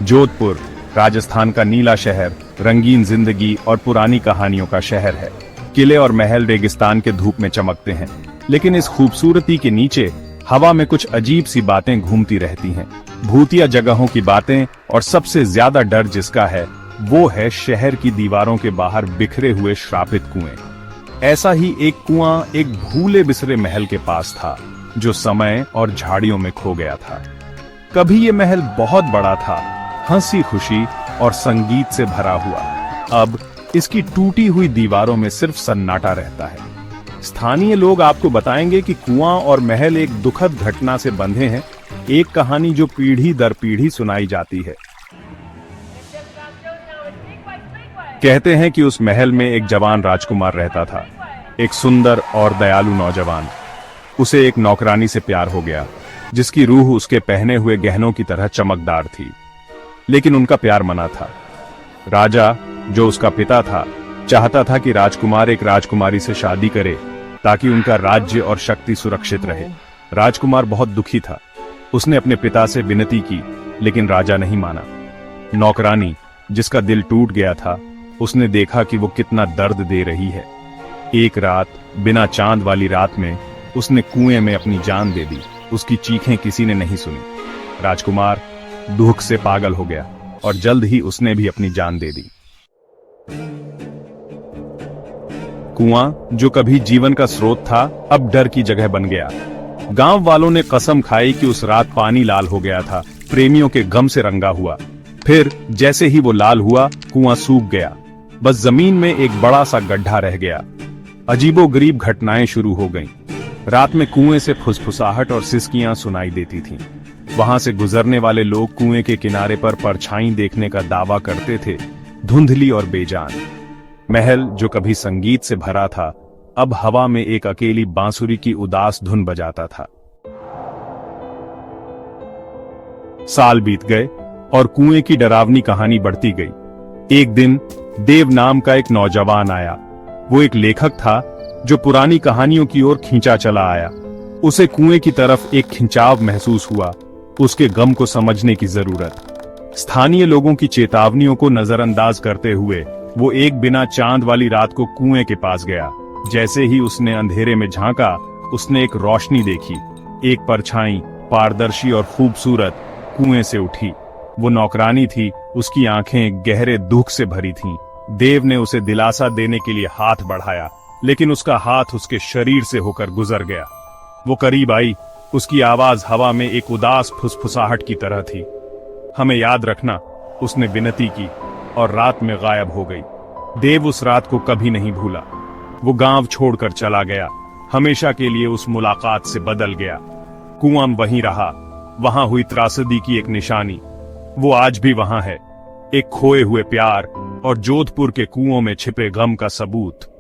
जोधपुर राजस्थान का नीला शहर रंगीन जिंदगी और पुरानी कहानियों का शहर है। किले और महल रेगिस्तान के धूप में चमकते हैं, लेकिन इस खूबसूरती के नीचे हवा में कुछ अजीब सी बातें घूमती रहती हैं। भूतिया जगहों की बातें, और सबसे ज्यादा डर जिसका है वो है शहर की दीवारों के बाहर बिखरे हुए श्रापित कुएं। ऐसा ही एक कुआं एक भूले बिसरे महल के पास था, जो समय और झाड़ियों में खो गया था। कभी ये महल बहुत बड़ा था, हंसी खुशी और संगीत से भरा हुआ। अब इसकी टूटी हुई दीवारों में सिर्फ सन्नाटा रहता है। स्थानीय लोग आपको बताएंगे कि कुआं और महल एक दुखद घटना से बंधे हैं, एक कहानी जो पीढ़ी दर पीढ़ी सुनाई जाती है। कहते हैं कि उस महल में एक जवान राजकुमार रहता था, एक सुंदर और दयालु नौजवान। उसे एक नौकरानी से प्यार हो गया, जिसकी रूह उसके पहने हुए गहनों की तरह चमकदार थी। लेकिन उनका प्यार मना था। राजा, जो उसका पिता था, चाहता था कि राजकुमार एक राजकुमारी से शादी करे ताकि उनका राज्य और शक्ति सुरक्षित रहे। राजकुमार बहुत दुखी था। उसने अपने पिता से विनती की, लेकिन राजा नहीं माना। नौकरानी, जिसका दिल टूट गया था, उसने देखा कि वो कितना दर्द दे रही है। एक रात, बिना चांद वाली रात में, उसने कुएं में अपनी जान दे दी। उसकी चीखें किसी ने नहीं सुनी। राजकुमार दुख से पागल हो गया और जल्द ही उसने भी अपनी जान दे दी। कुआं, जो कभी जीवन का स्रोत था, अब डर की जगह बन गया। गांव वालों ने कसम खाई कि उस रात पानी लाल हो गया था, प्रेमियों के गम से रंगा हुआ। फिर जैसे ही वो लाल हुआ, कुआं सूख गया। बस जमीन में एक बड़ा सा गड्ढा रह गया। अजीबोगरीब घटनाएं शुरू हो गईं। रात में कुएं से फुसफुसाहट और सिसकियां सुनाई देती थीं। वहां से गुजरने वाले लोग कुएं के किनारे पर परछाई देखने का दावा करते थे, धुंधली और बेजान। महल, जो कभी संगीत से भरा था, अब हवा में एक अकेली बांसुरी की उदास धुन बजाता था। साल बीत गए और कुएं की डरावनी कहानी बढ़ती गई। एक दिन देव नाम का एक नौजवान आया। वो एक लेखक था जो पुरानी कहानियों की ओर खींचा चला आया। उसे कुएं की तरफ एक खिंचाव महसूस हुआ, उसके गम को समझने की जरूरत। स्थानीय लोगों की चेतावनियों को नजरअंदाज करते हुए वो एक बिना चांद वाली रात को कुएं के पास गया। जैसे ही उसने अंधेरे में झांका, उसने एक रोशनी देखी। एक परछाई, पारदर्शी और खूबसूरत, कुएं से उठी। वो नौकरानी थी। उसकी आंखें गहरे दुख से भरी थीं। देव ने उसे दिलासा देने के लिए हाथ बढ़ाया, लेकिन उसका हाथ उसके शरीर से होकर गुजर गया। वो करीब आई। उसकी आवाज हवा में एक उदास फुसफुसाहट की तरह थी। हमें याद रखना, उसने विनती की, और रात में गायब हो गई। देव उस रात को कभी नहीं भूला। वो गांव छोड़कर चला गया, हमेशा के लिए उस मुलाकात से बदल गया। कुआं वहीं रहा, वहां हुई त्रासदी की एक निशानी। वो आज भी वहां है, एक खोए हुए प्यार और जोधपुर के कुओं में छिपे गम का सबूत।